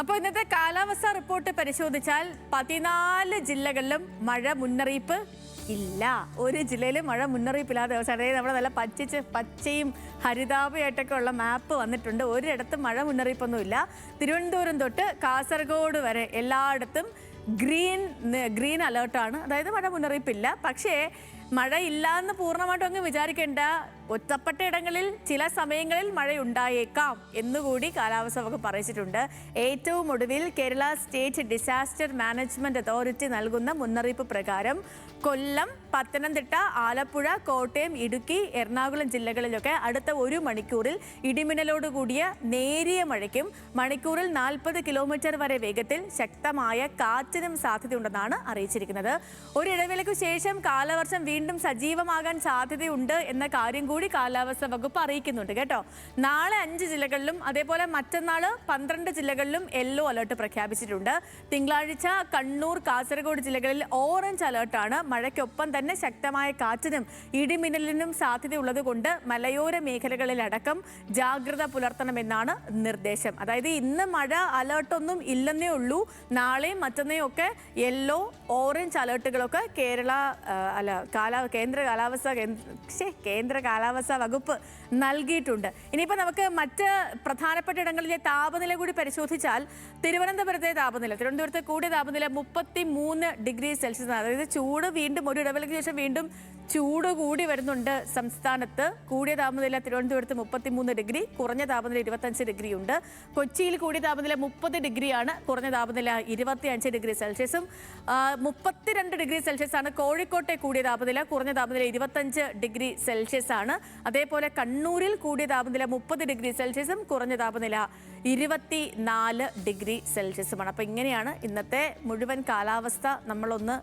അപ്പോൾ ഇന്നത്തെ കാലാവസ്ഥാ റിപ്പോർട്ട് പരിശോധിച്ചാൽ 14 ജില്ലകളിലും മഴ മുന്നറിയിപ്പ് ഇല്ല. ഒരു ജില്ലയിൽ മഴ മുന്നറിയിപ്പില്ലാത്ത ദിവസം, അതായത് നമ്മുടെ നല്ല പച്ചയും ഹരിതാപയായിട്ടൊക്കെ ഉള്ള മാപ്പ് വന്നിട്ടുണ്ട്. ഒരിടത്തും മഴ മുന്നറിയിപ്പൊന്നുമില്ല. തിരുവനന്തപുരം തൊട്ട് കാസർഗോഡ് വരെ എല്ലായിടത്തും ഗ്രീൻ അലേർട്ടാണ്, അതായത് മഴ മുന്നറിയിപ്പില്ല. പക്ഷേ മഴയില്ല എന്ന് പൂർണ്ണമായിട്ടും അങ്ങ് വിചാരിക്കേണ്ട. ഒറ്റപ്പെട്ട ഇടങ്ങളിൽ ചില സമയങ്ങളിൽ മഴയുണ്ടായേക്കാം എന്നുകൂടി കാലാവസ്ഥ വകുപ്പ് അറിയിച്ചിട്ടുണ്ട്. ഏറ്റവും ഒടുവിൽ Kerala state disaster management authority നൽകുന്ന മുന്നറിയിപ്പ് പ്രകാരം കൊല്ലം, പത്തനംതിട്ട, ആലപ്പുഴ, കോട്ടയം, ഇടുക്കി, എറണാകുളം ജില്ലകളിലൊക്കെ അടുത്ത 1 മണിക്കൂറിൽ ഇടിമിന്നലോട് കൂടിയ നേരിയ മഴയ്ക്കും മണിക്കൂറിൽ 40 കിലോമീറ്റർ വരെ വേഗത്തിൽ ശക്തമായ കാറ്റിനും സാധ്യതയുണ്ടെന്നാണ് അറിയിച്ചിരിക്കുന്നത്. ഒരു ഇടവേളയ്ക്കു ശേഷം കാലവർഷം വീണ്ടും സജീവമാകാൻ സാധ്യതയുണ്ട് എന്ന കാര്യം കൂടി കാലാവസ്ഥാ വകുപ്പ് അറിയിക്കുന്നുണ്ട് കേട്ടോ. നാളെ 5 ജില്ലകളിലും അതേപോലെ മറ്റന്നാൾ 12 ജില്ലകളിലും യെല്ലോ അലർട്ട് പ്രഖ്യാപിച്ചിട്ടുണ്ട്. തിങ്കളാഴ്ച കണ്ണൂർ, കാസർഗോഡ് ജില്ലകളിൽ ഓറഞ്ച് അലർട്ടാണ്. മഴയ്ക്കൊപ്പം തന്നെ ശക്തമായ കാറ്റിനും ഇടിമിന്നലിനും സാധ്യതയുള്ളത് കൊണ്ട് മലയോര മേഖലകളിലടക്കം ജാഗ്രത പുലർത്തണമെന്നാണ് നിർദ്ദേശം. അതായത് ഇന്ന് മഴ അലർട്ടൊന്നും ഇല്ലെന്നേ ഉള്ളൂ. നാളെയും മറ്റന്നേയും ഒക്കെ യെല്ലോ, ഓറഞ്ച് അലർട്ടുകളൊക്കെ കേന്ദ്ര കാലാവസ്ഥാ വകുപ്പ് നൽകിയിട്ടുണ്ട്. ഇനിയിപ്പോൾ നമുക്ക് മറ്റ് പ്രധാനപ്പെട്ട ഇടങ്ങളിലെ താപനില കൂടി പരിശോധിച്ചാൽ തിരുവനന്തപുരത്ത് കൂടിയ താപനില 33 ഡിഗ്രി സെൽഷ്യസ്. അതായത് ചൂട് വീണ്ടും ഒരു ഇടവേളയ്ക്ക് ശേഷം വീണ്ടും ചൂട് കൂടി വരുന്നുണ്ട് സംസ്ഥാനത്ത്. കൂടിയ താപനില തിരുവനന്തപുരത്ത് 33 ഡിഗ്രി, കുറഞ്ഞ താപനില 25 ഡിഗ്രി ഉണ്ട്. കൊച്ചിയിൽ കൂടിയ താപനില 30 ഡിഗ്രിയാണ്, കുറഞ്ഞ താപനില 25 ഡിഗ്രി സെൽഷ്യസും. 32 ഡിഗ്രി സെൽഷ്യസ് ആണ് കോഴിക്കോട്ടെ കൂടിയ താപനില, കുറഞ്ഞ താപനില 25 ഡിഗ്രി സെൽഷ്യസ് ആണ്. അതേപോലെ കണ്ണൂരിൽ കൂടിയ താപനില 30 ഡിഗ്രി സെൽഷ്യസും കുറഞ്ഞ താപനില 24 ഡിഗ്രി സെൽഷ്യസുമാണ്. അപ്പോൾ ഇങ്ങനെയാണ് ഇന്നത്തെ മുഴുവൻ കാലാവസ്ഥ നമ്മളൊന്ന്